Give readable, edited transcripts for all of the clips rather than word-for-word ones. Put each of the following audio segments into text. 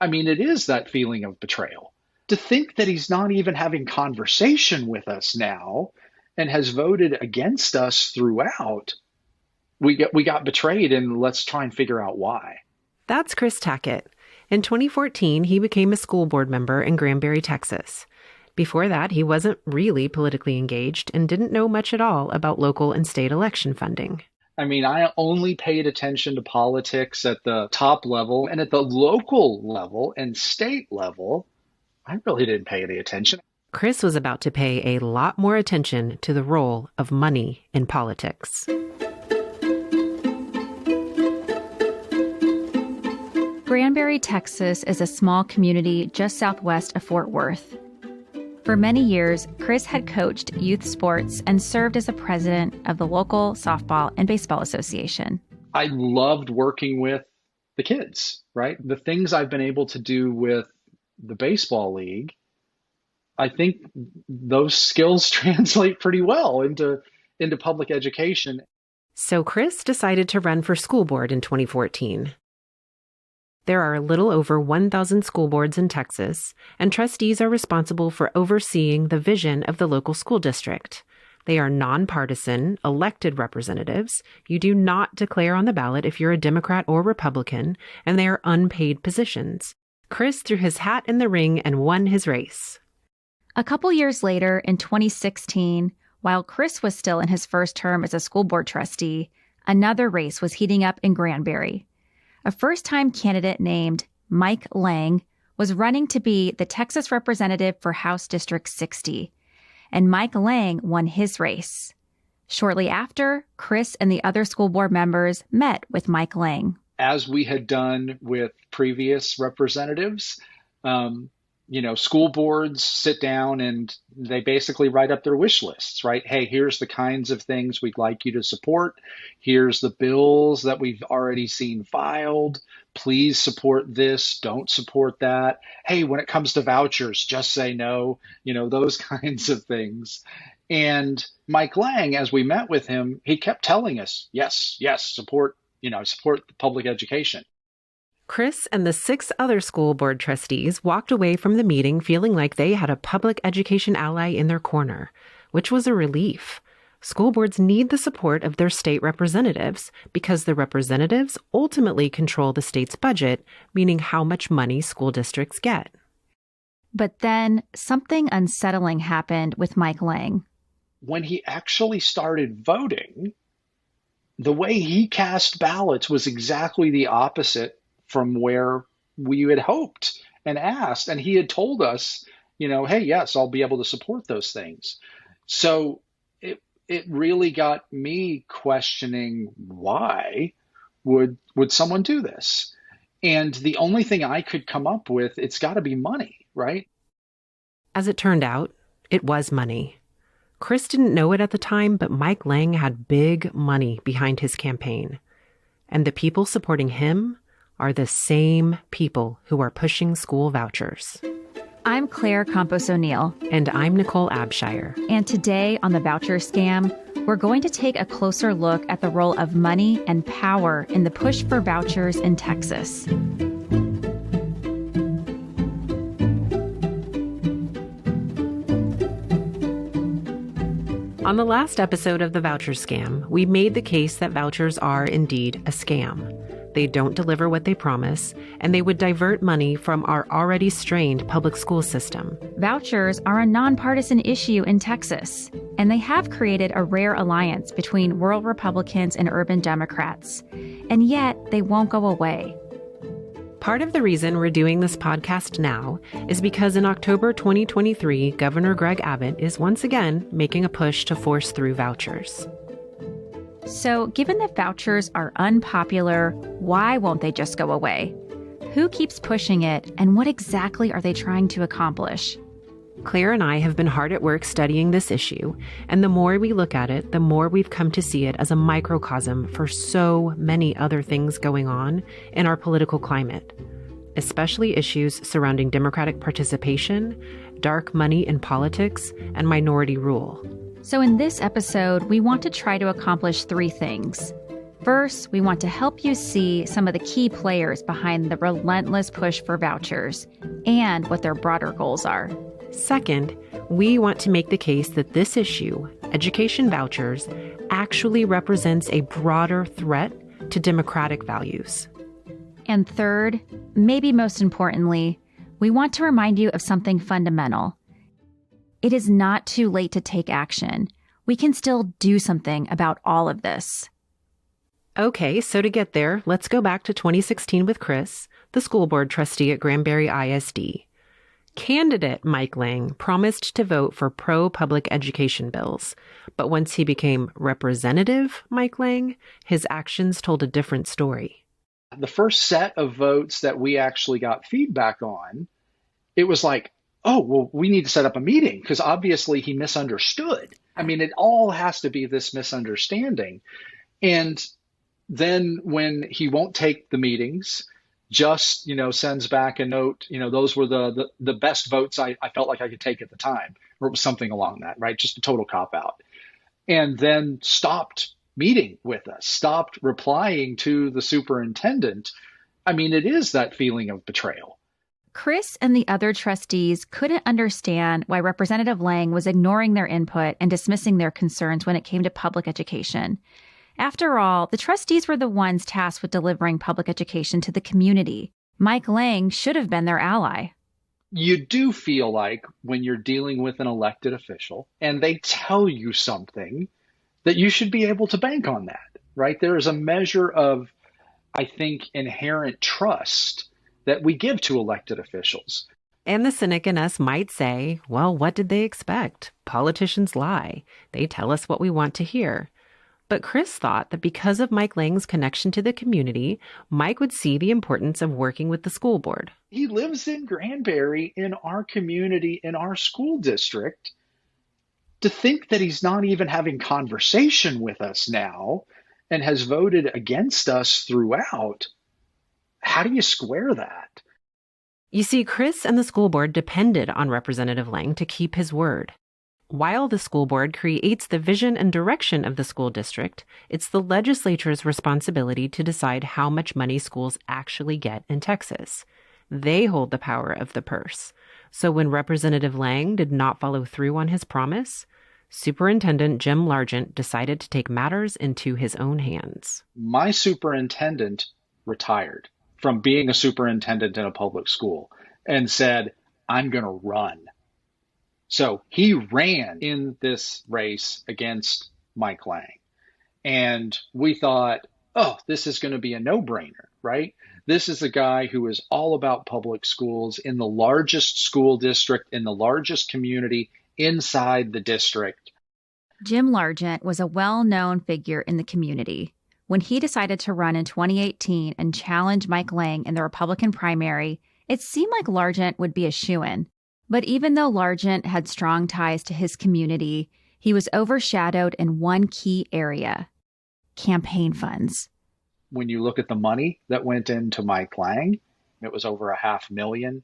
I mean, it is that feeling of betrayal. To think that he's not even having conversation with us now and has voted against us throughout, we got betrayed, and let's try and figure out why. That's Chris Tackett. In 2014, he became a school board member in Granbury, Texas. Before that, he wasn't really politically engaged and didn't know much at all about local and state election funding. I mean, I only paid attention to politics at the top level, and at the local level and state level, I really didn't pay any attention. Chris was about to pay a lot more attention to the role of money in politics. Granbury, Texas is a small community just southwest of Fort Worth. For many years, Chris had coached youth sports and served as a president of the local softball and baseball association. I loved working with the kids, right? The things I've been able to do with the baseball league, I think those skills translate pretty well into public education. So Chris decided to run for school board in 2014. There are a little over 1,000 school boards in Texas, and trustees are responsible for overseeing the vision of the local school district. They are nonpartisan, elected representatives. You do not declare on the ballot if you're a Democrat or Republican, and they are unpaid positions. Chris threw his hat in the ring and won his race. A couple years later, in 2016, while Chris was still in his first term as a school board trustee, another race was heating up in Granbury. A first-time candidate named Mike Lang was running to be the Texas representative for House District 60, and Mike Lang won his race. Shortly after, Chris and the other school board members met with Mike Lang. As we had done with previous representatives, school boards sit down and they basically write up their wish lists, right? Hey, here's the kinds of things we'd like you to support. Here's the bills that we've already seen filed. Please support this. Don't support that. Hey, when it comes to vouchers, just say no, those kinds of things. And Mike Lang, as we met with him, he kept telling us, yes, support public education. Chris and the 6 other school board trustees walked away from the meeting feeling like they had a public education ally in their corner, which was a relief. School boards need the support of their state representatives because the representatives ultimately control the state's budget, meaning how much money school districts get. But then something unsettling happened with Mike Lang. When he actually started voting, the way he cast ballots was exactly the opposite from where we had hoped and asked. And he had told us, hey, yes, I'll be able to support those things. So it really got me questioning, why would someone do this? And the only thing I could come up with, it's got to be money, right? As it turned out, it was money. Chris didn't know it at the time, but Mike Lang had big money behind his campaign. And the people supporting him are the same people who are pushing school vouchers. I'm Claire Campos O'Neill. And I'm Nicole Abshire. And today on The Voucher Scam, we're going to take a closer look at the role of money and power in the push for vouchers in Texas. On the last episode of The Voucher Scam, we made the case that vouchers are indeed a scam. They don't deliver what they promise, and they would divert money from our already strained public school system. Vouchers are a nonpartisan issue in Texas, and they have created a rare alliance between rural Republicans and urban Democrats. And yet, they won't go away. Part of the reason we're doing this podcast now is because in October 2023, Governor Greg Abbott is once again making a push to force through vouchers. So, given that vouchers are unpopular, why won't they just go away? Who keeps pushing it, and what exactly are they trying to accomplish? Claire and I have been hard at work studying this issue, and the more we look at it, the more we've come to see it as a microcosm for so many other things going on in our political climate, especially issues surrounding Democratic participation, dark money in politics, and minority rule. So in this episode, we want to try to accomplish 3 things: First, we want to help you see some of the key players behind the relentless push for vouchers and what their broader goals are. Second, we want to make the case that this issue, education vouchers, actually represents a broader threat to democratic values. And third, maybe most importantly, we want to remind you of something fundamental. It is not too late to take action. We can still do something about all of this. Okay, so to get there, let's go back to 2016 with Chris, the school board trustee at Granbury ISD. Candidate Mike Lang promised to vote for pro-public education bills, but once he became Representative Mike Lang, his actions told a different story. The first set of votes that we actually got feedback on, it was like, oh, well, we need to set up a meeting because obviously he misunderstood. I mean, it all has to be this misunderstanding. And then when he won't take the meetings, just, sends back a note, those were the best votes I felt like I could take at the time, or it was something along that, right? Just a total cop out. And then stopped meeting with us, stopped replying to the superintendent. I mean, it is that feeling of betrayal. Chris and the other trustees couldn't understand why Representative Lang was ignoring their input and dismissing their concerns when it came to public education. After all, the trustees were the ones tasked with delivering public education to the community. Mike Lang should have been their ally. You do feel like when you're dealing with an elected official and they tell you something that you should be able to bank on that, right? There is a measure of, I think, inherent trust that we give to elected officials. And the cynic in us might say, well, what did they expect? Politicians lie. They tell us what we want to hear. But Chris thought that because of Mike Lang's connection to the community, Mike would see the importance of working with the school board. He lives in Granbury, in our community, in our school district. To think that he's not even having conversation with us now and has voted against us throughout, how do you square that? You see, Chris and the school board depended on Representative Lang to keep his word. While the school board creates the vision and direction of the school district, it's the legislature's responsibility to decide how much money schools actually get in Texas. They hold the power of the purse. So when Representative Lang did not follow through on his promise, Superintendent Jim Largent decided to take matters into his own hands. My superintendent retired from being a superintendent in a public school and said, I'm going to run. So he ran in this race against Mike Lang. And we thought, oh, this is going to be a no-brainer, right? This is a guy who is all about public schools in the largest school district, in the largest community inside the district. Jim Largent was a well-known figure in the community. When he decided to run in 2018 and challenge Mike Lang in the Republican primary, it seemed like Largent would be a shoo-in. But even though Largent had strong ties to his community, he was overshadowed in one key area: campaign funds. When you look at the money that went into Mike Lang, it was over $500,000.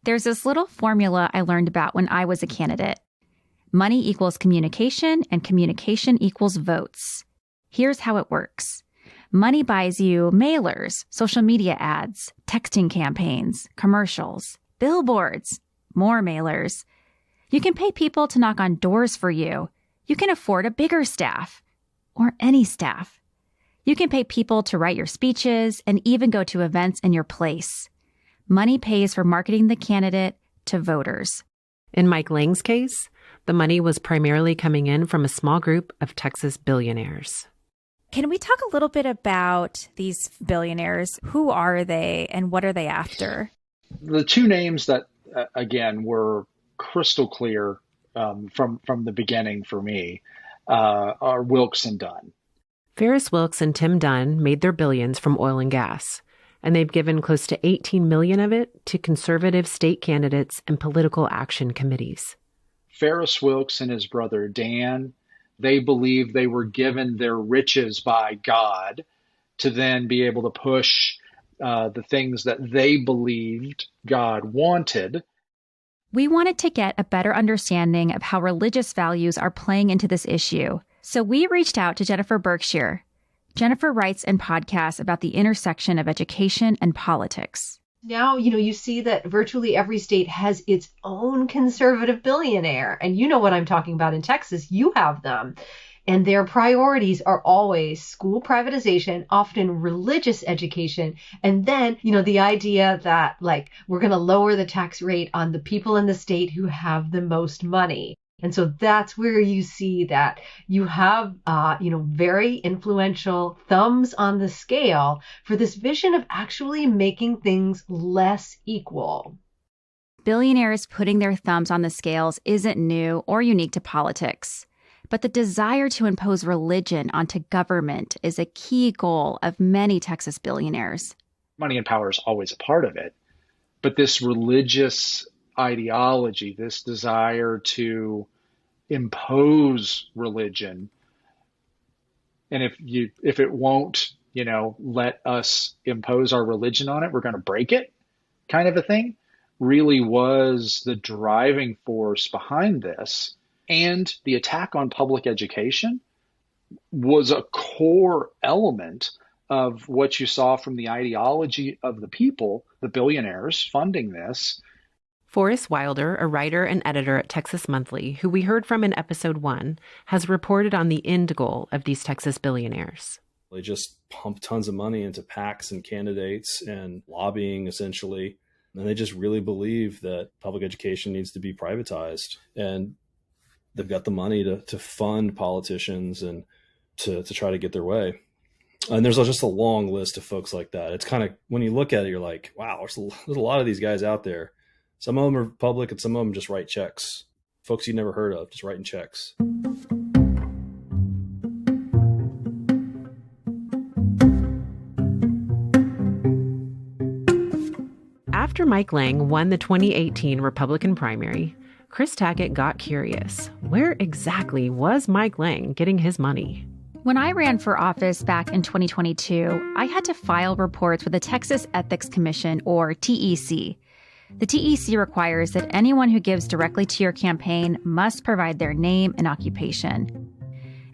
There's this little formula I learned about when I was a candidate. Money equals communication, and communication equals votes. Here's how it works. Money buys you mailers, social media ads, texting campaigns, commercials, billboards, more mailers. You can pay people to knock on doors for you. You can afford a bigger staff, or any staff. You can pay people to write your speeches and even go to events in your place. Money pays for marketing the candidate to voters. In Mike Lang's case, the money was primarily coming in from a small group of Texas billionaires. Can we talk a little bit about these billionaires? Who are they and what are they after? The two names that, again, were crystal clear from the beginning for me are Wilkes and Dunn. Ferris Wilkes and Tim Dunn made their billions from oil and gas, and they've given close to $18 million of it to conservative state candidates and political action committees. Ferris Wilkes and his brother Dan, they believed they were given their riches by God to then be able to push the things that they believed God wanted. We wanted to get a better understanding of how religious values are playing into this issue. So we reached out to Jennifer Berkshire. Jennifer writes and podcasts about the intersection of education and politics. Now, you see that virtually every state has its own conservative billionaire. And you know what I'm talking about in Texas. You have them. And their priorities are always school privatization, often religious education. And then, the idea that we're going to lower the tax rate on the people in the state who have the most money. And so that's where you see that you have, very influential thumbs on the scale for this vision of actually making things less equal. Billionaires putting their thumbs on the scales isn't new or unique to politics. But the desire to impose religion onto government is a key goal of many Texas billionaires. Money and power is always a part of it. But this religious ideology, this desire to impose religion, and if it won't, let us impose our religion on it, we're going to break it, kind of a thing, really was the driving force behind this. And the attack on public education was a core element of what you saw from the ideology of the people, the billionaires funding this. Forrest Wilder, a writer and editor at Texas Monthly, who we heard from in episode 1, has reported on the end goal of these Texas billionaires. They just pump tons of money into PACs and candidates and lobbying, essentially. And they just really believe that public education needs to be privatized. And they've got the money to fund politicians and to try to get their way. And there's just a long list of folks like that. It's kind of, when you look at it, you're like, wow, there's a lot of these guys out there. Some of them are public and some of them just write checks. Folks you never heard of, just writing checks. After Mike Lang won the 2018 Republican primary, Chris Tackett got curious. Where exactly was Mike Lang getting his money? When I ran for office back in 2022, I had to file reports with the Texas Ethics Commission, or TEC. The TEC requires that anyone who gives directly to your campaign must provide their name and occupation.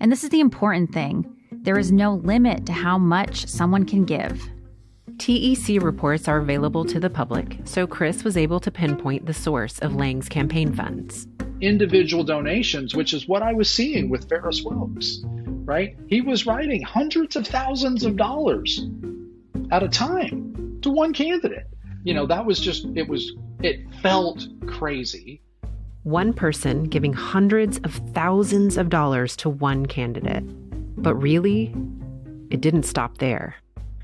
And this is the important thing. There is no limit to how much someone can give. TEC reports are available to the public, so Chris was able to pinpoint the source of Lang's campaign funds. Individual donations, which is what I was seeing with Ferris Wilkes, right? He was writing hundreds of thousands of dollars at a time to one candidate. That was just, it felt crazy. One person giving hundreds of thousands of dollars to one candidate. But really, it didn't stop there.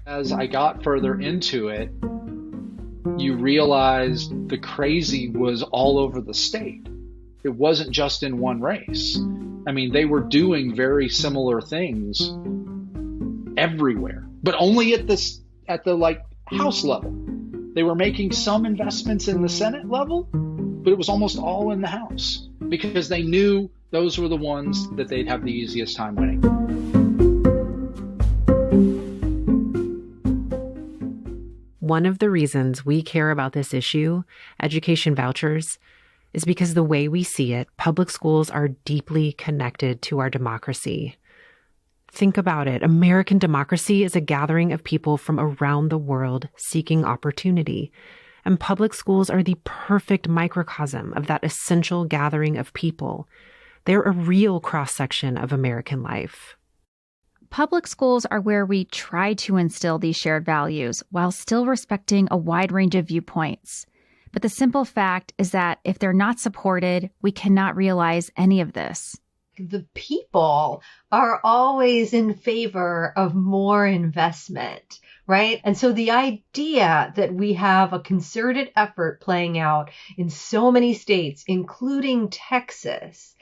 As I got further into it, you realized the crazy was all over the state. It wasn't just in one race. I mean, they were doing very similar things everywhere, but only at the House level. They were making some investments in the Senate level, but it was almost all in the House because they knew those were the ones that they'd have the easiest time winning. One of the reasons we care about this issue, education vouchers, is because the way we see it, public schools are deeply connected to our democracy. Think about it. American democracy is a gathering of people from around the world seeking opportunity. And public schools are the perfect microcosm of that essential gathering of people. They're a real cross-section of American life. Public schools are where we try to instill these shared values while still respecting a wide range of viewpoints. But the simple fact is that if they're not supported, we cannot realize any of this. The people are always in favor of more investment, right? And so the idea that we have a concerted effort playing out in so many states, including Texas,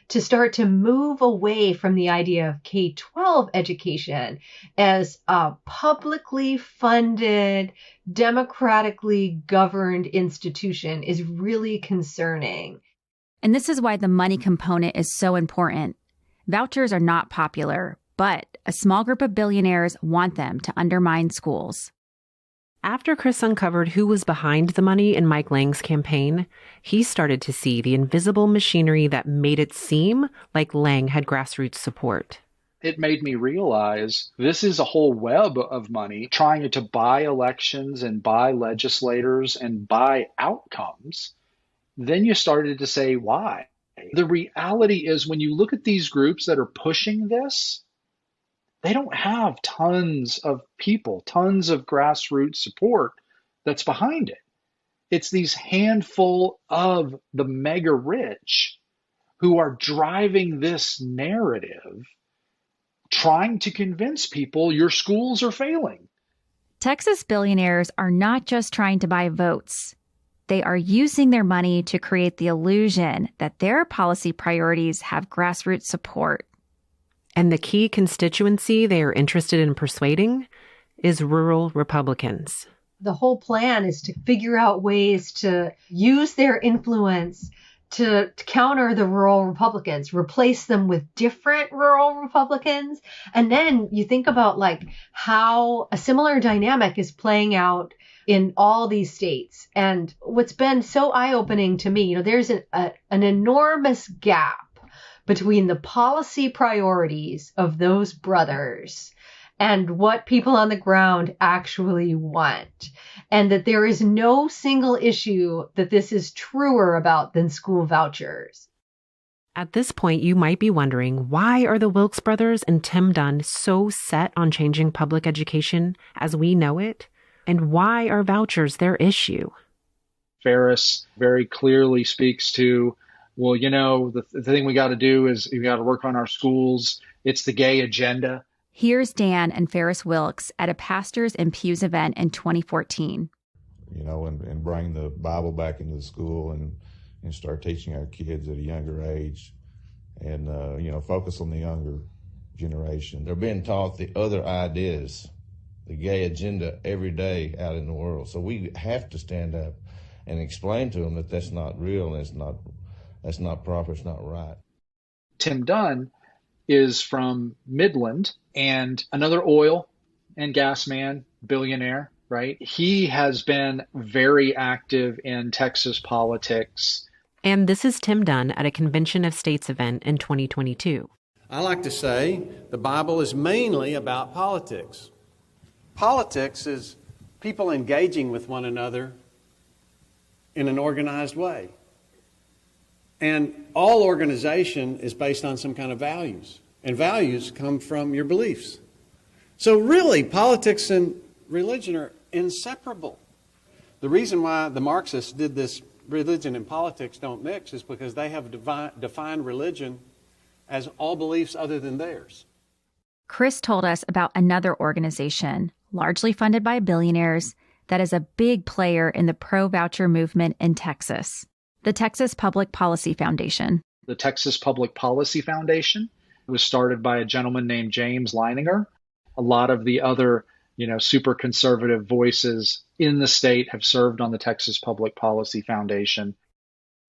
to start to move away from the idea of K-12 education as a publicly funded, democratically governed institution is really concerning. And this is why the money component is so important. Vouchers are not popular, but a small group of billionaires want them to undermine schools. After Chris uncovered who was behind the money in Mike Lang's campaign, he started to see the invisible machinery that made it seem like Lang had grassroots support. it made me realize this is a whole web of money trying to buy elections and buy legislators and buy outcomes. Then you started to say, why? The reality is, when you look at these groups that are pushing this, they don't have tons of people, tons of grassroots support that's behind it. It's these handful of the mega rich who are driving this narrative, trying to convince people your schools are failing. Texas billionaires are not just trying to buy votes. They are using their money to create the illusion that their policy priorities have grassroots support. And the key constituency they are interested in persuading is rural Republicans. The whole plan is to figure out ways to use their influence to counter the rural Republicans, replace them with different rural Republicans. And then you think about like how a similar dynamic is playing out in all these states. And what's been so eye-opening to me, there's an enormous gap between the policy priorities of those brothers and what people on the ground actually want. And that there is no single issue that this is truer about than school vouchers. At this point, you might be wondering, why are the Wilkes brothers and Tim Dunn so set on changing public education as we know it? And why are vouchers their issue? Ferris very clearly speaks to, well, the thing we got to do is we got to work on our schools. It's the gay agenda. Here's Dan and Ferris Wilkes at a Pastors and Pews event in 2014. And bring the Bible back into the school and start teaching our kids at a younger age and, focus on the younger generation. They're being taught the other ideas, the gay agenda every day out in the world. So we have to stand up and explain to them that that's not real and that's not proper, it's not right. Tim Dunn is from Midland, and another oil and gas man, billionaire, right? He has been very active in Texas politics. And this is Tim Dunn at a Convention of States event in 2022. I like to say the Bible is mainly about politics. Politics is people engaging with one another in an organized way. And all organization is based on some kind of values. And values come from your beliefs. So really, politics and religion are inseparable. The reason why the Marxists did this religion and politics don't mix is because they have defined religion as all beliefs other than theirs. Chris told us about another organization, largely funded by billionaires, that is a big player in the pro-voucher movement in Texas, the Texas Public Policy Foundation. The Texas Public Policy Foundation was started by a gentleman named James Leininger. A lot of the other, super conservative voices in the state have served on the Texas Public Policy Foundation.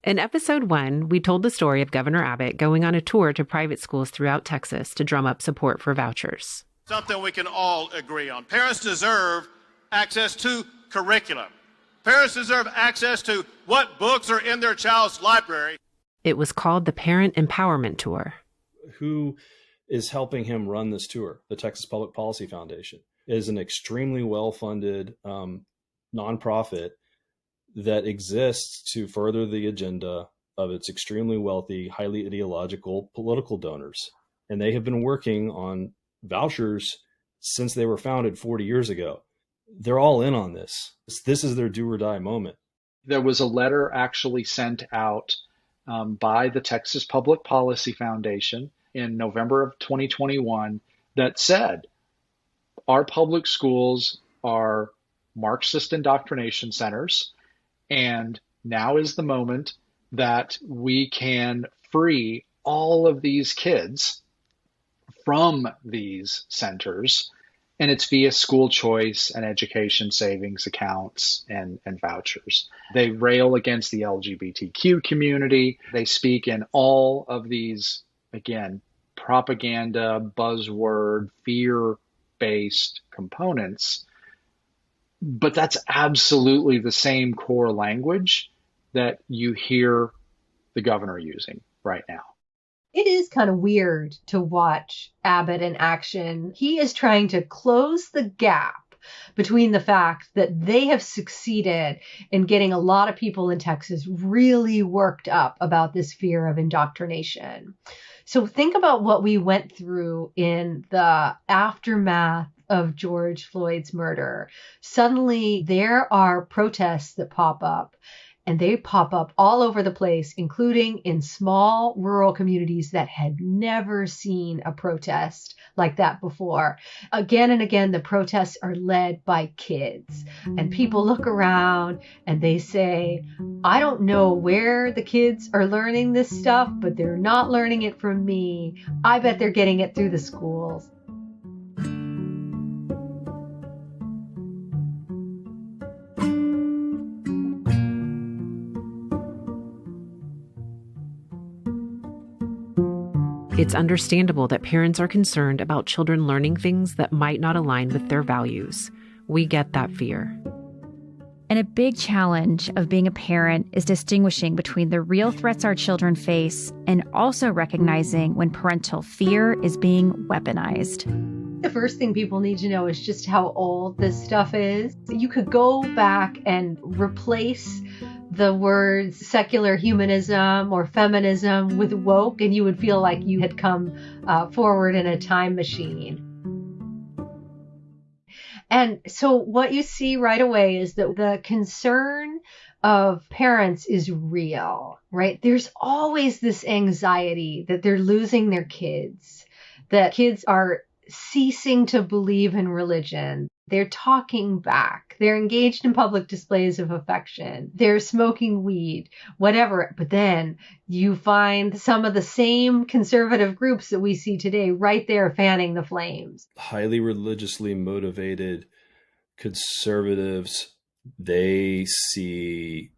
In episode 1, we told the story of Governor Abbott going on a tour to private schools throughout Texas to drum up support for vouchers. Something we can all agree on. Parents deserve access to curriculum. Parents deserve access to what books are in their child's library. It was called the Parent Empowerment Tour. Who is helping him run this tour? The Texas Public Policy Foundation is an extremely well-funded nonprofit that exists to further the agenda of its extremely wealthy, highly ideological political donors. And they have been working on vouchers since they were founded 40 years ago. They're all in on this. This is their do or die moment. There was a letter actually sent out by the Texas Public Policy Foundation in November of 2021 that said, our public schools are Marxist indoctrination centers, and now is the moment that we can free all of these kids from these centers, and it's via school choice and education savings accounts and vouchers. They rail against the LGBTQ community. They speak in all of these, again, propaganda, buzzword, fear-based components. But that's absolutely the same core language that you hear the governor using right now. It is kind of weird to watch Abbott in action. He is trying to close the gap between the fact that they have succeeded in getting a lot of people in Texas really worked up about this fear of indoctrination. So think about what we went through in the aftermath of George Floyd's murder. Suddenly there are protests that pop up, and they pop up all over the place, including in small rural communities that had never seen a protest like that before. Again and again, the protests are led by kids, and people look around and they say, I don't know where the kids are learning this stuff, but they're not learning it from me. I bet they're getting it through the schools. It's understandable that parents are concerned about children learning things that might not align with their values. We get that fear. And a big challenge of being a parent is distinguishing between the real threats our children face and also recognizing when parental fear is being weaponized. The first thing people need to know is just how old this stuff is. You could go back and replace the words secular humanism or feminism with woke, and you would feel like you had come forward in a time machine. And so what you see right away is that the concern of parents is real, right? There's always this anxiety that they're losing their kids, that kids are ceasing to believe in religion. They're talking back. They're engaged in public displays of affection. They're smoking weed, whatever. But then you find some of the same conservative groups that we see today right there fanning the flames. Highly religiously motivated conservatives, they see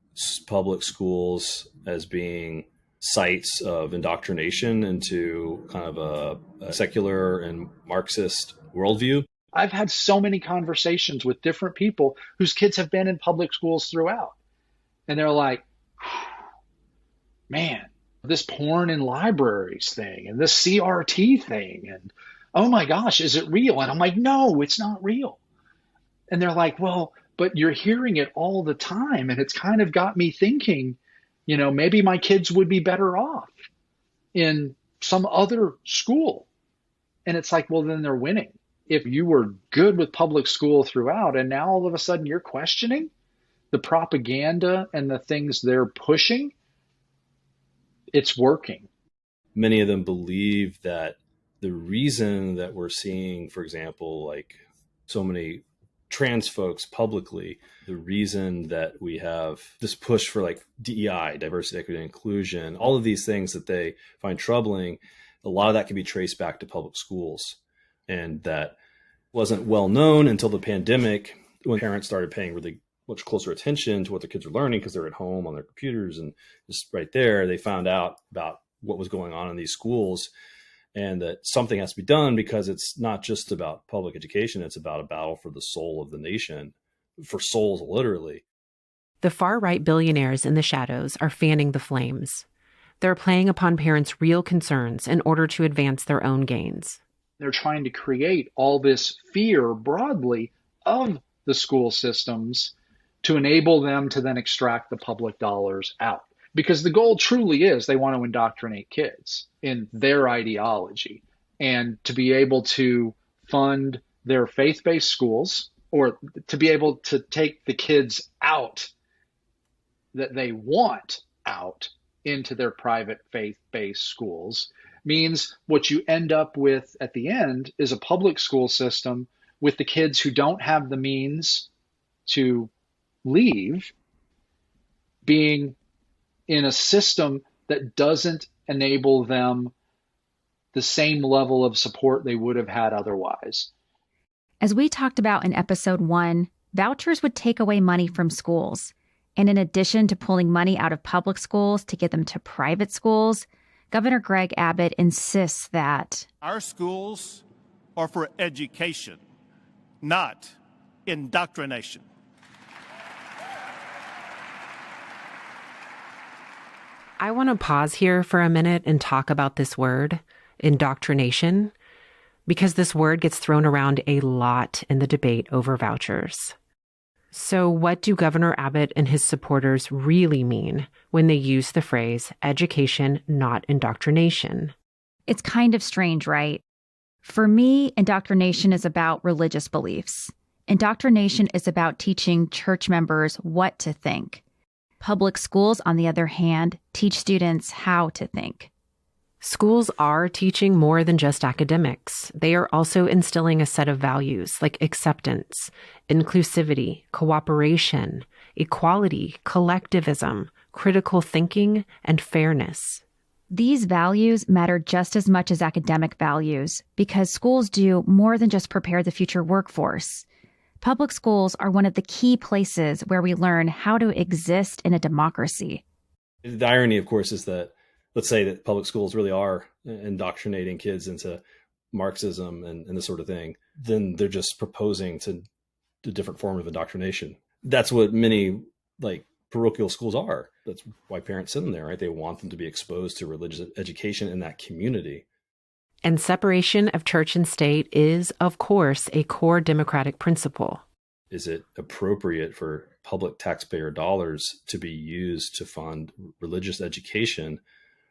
public schools as being sites of indoctrination into kind of a secular and Marxist worldview. I've had so many conversations with different people whose kids have been in public schools throughout. And they're like, man, this porn in libraries thing and this CRT thing. And oh my gosh, is it real? And I'm like, no, it's not real. And they're like, well, but you're hearing it all the time. And it's kind of got me thinking, maybe my kids would be better off in some other school. And it's like, well, then they're winning. If you were good with public school throughout and now all of a sudden you're questioning the propaganda and the things they're pushing, it's working. Many of them believe that the reason that we're seeing, for example, like so many trans folks publicly, the reason that we have this push for like DEI, diversity, equity, and inclusion, all of these things that they find troubling, a lot of that can be traced back to public schools. And that wasn't well known until the pandemic, when parents started paying really much closer attention to what their kids were learning because they're at home on their computers. And just right there, they found out about what was going on in these schools and that something has to be done because it's not just about public education. It's about a battle for the soul of the nation, for souls, literally. The far-right billionaires in the shadows are fanning the flames. They're playing upon parents' real concerns in order to advance their own gains. They're trying to create all this fear broadly of the school systems to enable them to then extract the public dollars out. Because the goal truly is they want to indoctrinate kids in their ideology and to be able to fund their faith-based schools or to be able to take the kids out that they want out into their private faith-based schools. Means what you end up with at the end is a public school system with the kids who don't have the means to leave being in a system that doesn't enable them the same level of support they would have had otherwise. As we talked about in episode 1, vouchers would take away money from schools. And in addition to pulling money out of public schools to get them to private schools, Governor Greg Abbott insists that our schools are for education, not indoctrination. I want to pause here for a minute and talk about this word, indoctrination, because this word gets thrown around a lot in the debate over vouchers. So what do Governor Abbott and his supporters really mean when they use the phrase education, not indoctrination? It's kind of strange, right? For me, indoctrination is about religious beliefs. Indoctrination is about teaching church members what to think. Public schools, on the other hand, teach students how to think. Schools are teaching more than just academics. They are also instilling a set of values like acceptance, inclusivity, cooperation, equality, collectivism, critical thinking, and fairness. These values matter just as much as academic values because schools do more than just prepare the future workforce. Public schools are one of the key places where we learn how to exist in a democracy. The irony, of course, is that let's say that public schools really are indoctrinating kids into Marxism and this sort of thing, then they're just proposing to a different form of indoctrination. That's what many parochial schools are. That's why parents send them there, right? They want them to be exposed to religious education in that community. And separation of church and state is, of course, a core democratic principle. Is it appropriate for public taxpayer dollars to be used to fund religious education?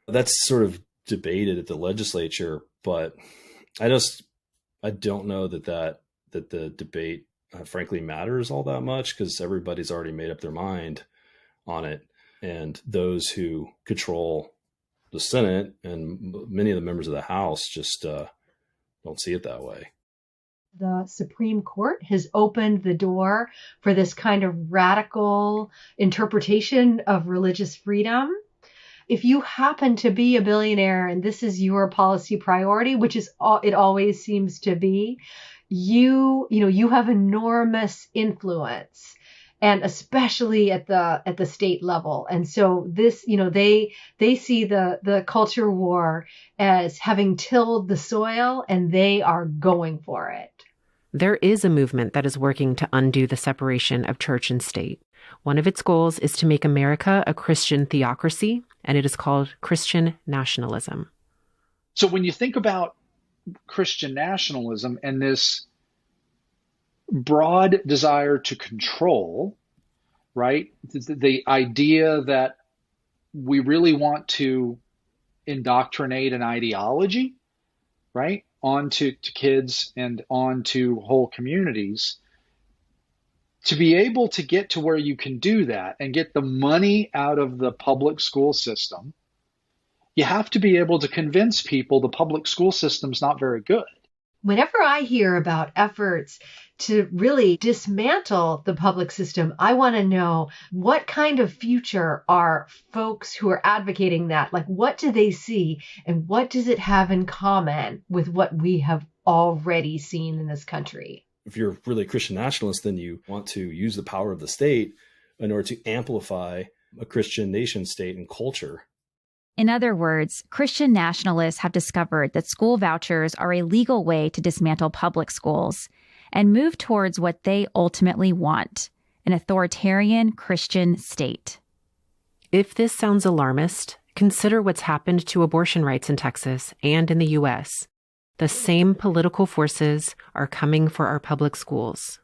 That's sort of debated at the legislature, but I don't know that the debate frankly matters all that much because everybody's already made up their mind on it. And those who control the Senate and many of the members of the House just don't see it that way. The Supreme Court has opened the door for this kind of radical interpretation of religious freedom. If you happen to be a billionaire and this is your policy priority, which is it always seems to be, you have enormous influence, and especially at the state level. And so this, they see the culture war as having tilled the soil, and they are going for it. There is a movement that is working to undo the separation of church and state. One of its goals is to make America a Christian theocracy, and it is called Christian nationalism. So when you think about Christian nationalism and this broad desire to control, right? The idea that we really want to indoctrinate an ideology, right, onto kids and onto whole communities. To be able to get to where you can do that and get the money out of the public school system, you have to be able to convince people the public school system's not very good. Whenever I hear about efforts to really dismantle the public system, I want to know what kind of future are folks who are advocating that? Like, what do they see and what does it have in common with what we have already seen in this country? If you're really a Christian nationalist, then you want to use the power of the state in order to amplify a Christian nation state and culture. In other words, Christian nationalists have discovered that school vouchers are a legal way to dismantle public schools and move towards what they ultimately want, an authoritarian Christian state. If this sounds alarmist, consider what's happened to abortion rights in Texas and in the U.S. The same political forces are coming for our public schools.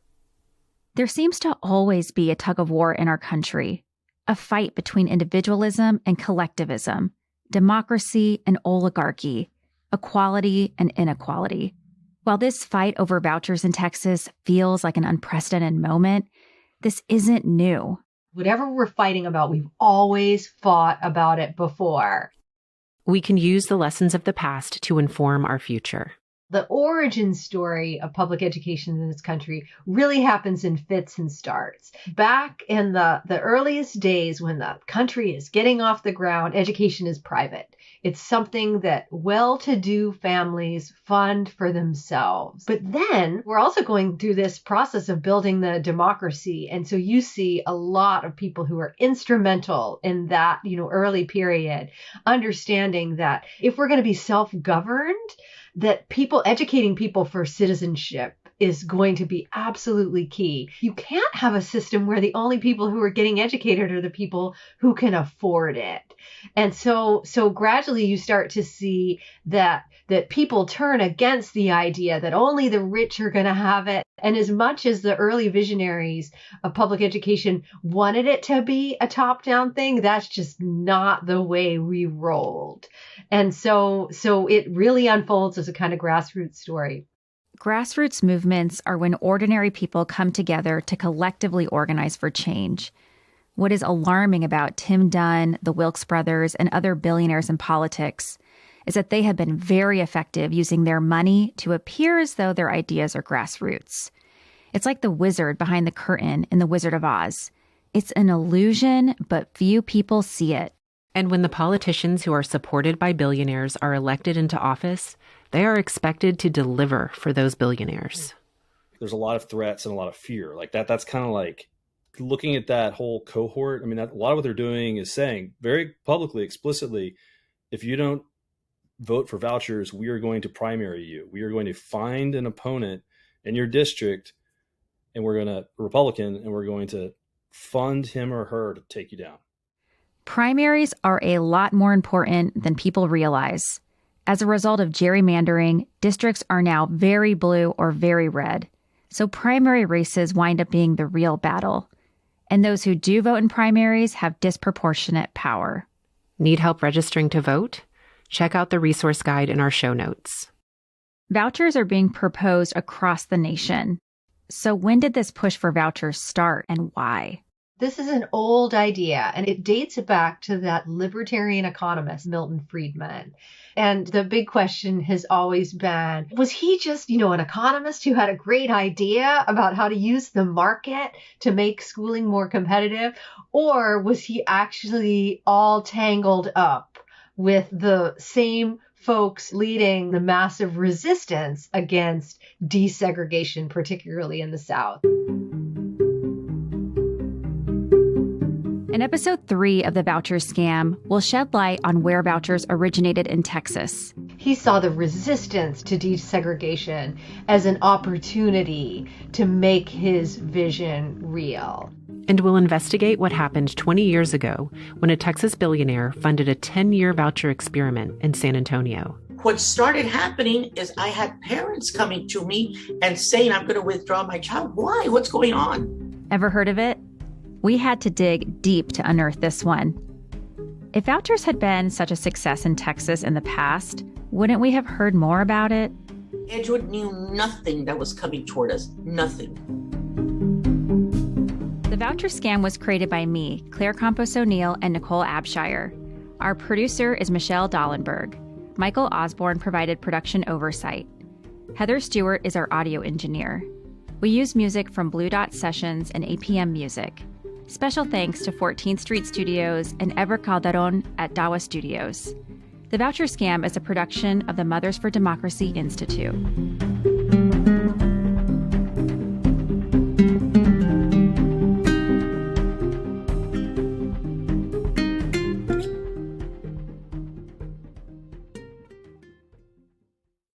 There seems to always be a tug of war in our country, a fight between individualism and collectivism, democracy and oligarchy, equality and inequality. While this fight over vouchers in Texas feels like an unprecedented moment, this isn't new. Whatever we're fighting about, we've always fought about it before. We can use the lessons of the past to inform our future. The origin story of public education in this country really happens in fits and starts. Back in the earliest days when the country is getting off the ground, education is private. It's something that well-to-do families fund for themselves. But then we're also going through this process of building the democracy. And so you see a lot of people who are instrumental in that, early period, understanding that if we're going to be self-governed, that educating people for citizenship is going to be absolutely key. You can't have a system where the only people who are getting educated are the people who can afford it. And so gradually you start to see that people turn against the idea that only the rich are going to have it. And as much as the early visionaries of public education wanted it to be a top-down thing, that's just not the way we rolled. And so it really unfolds as a kind of grassroots story. Grassroots movements are when ordinary people come together to collectively organize for change. What is alarming about Tim Dunn, the Wilkes brothers, and other billionaires in politics is that they have been very effective using their money to appear as though their ideas are grassroots. It's like the wizard behind the curtain in The Wizard of Oz. It's an illusion, but few people see it. And when the politicians who are supported by billionaires are elected into office, they are expected to deliver for those billionaires. There's a lot of threats and a lot of fear. Like that's kind of like looking at that whole cohort. I mean, a lot of what they're doing is saying very publicly, explicitly, if you don't vote for vouchers, we are going to primary you. We are going to find an opponent in your district, and we're going to Republican, and we're going to fund him or her to take you down. Primaries are a lot more important than people realize. As a result of gerrymandering, districts are now very blue or very red. So primary races wind up being the real battle. And those who do vote in primaries have disproportionate power. Need help registering to vote? Check out the resource guide in our show notes. Vouchers are being proposed across the nation. So when did this push for vouchers start and why? This is an old idea, and it dates back to that libertarian economist, Milton Friedman. And the big question has always been, was he just, an economist who had a great idea about how to use the market to make schooling more competitive? Or was he actually all tangled up with the same folks leading the massive resistance against desegregation, particularly in the South? In episode 3 of The Voucher Scam, we'll shed light on where vouchers originated in Texas. He saw the resistance to desegregation as an opportunity to make his vision real. And we'll investigate what happened 20 years ago when a Texas billionaire funded a 10-year voucher experiment in San Antonio. What started happening is I had parents coming to me and saying, I'm going to withdraw my child. Why? What's going on? Ever heard of it? We had to dig deep to unearth this one. If vouchers had been such a success in Texas in the past, wouldn't we have heard more about it? Edgewood knew nothing that was coming toward us. Nothing. The Voucher Scam was created by me, Claire Campos O'Neill, and Nicole Abshire. Our producer is Michelle Dallenberg. Michael Osborne provided production oversight. Heather Stewart is our audio engineer. We use music from Blue Dot Sessions and APM Music. Special thanks to 14th Street Studios and Ever Calderon at Dawa Studios. The Voucher Scam is a production of the Mothers for Democracy Institute.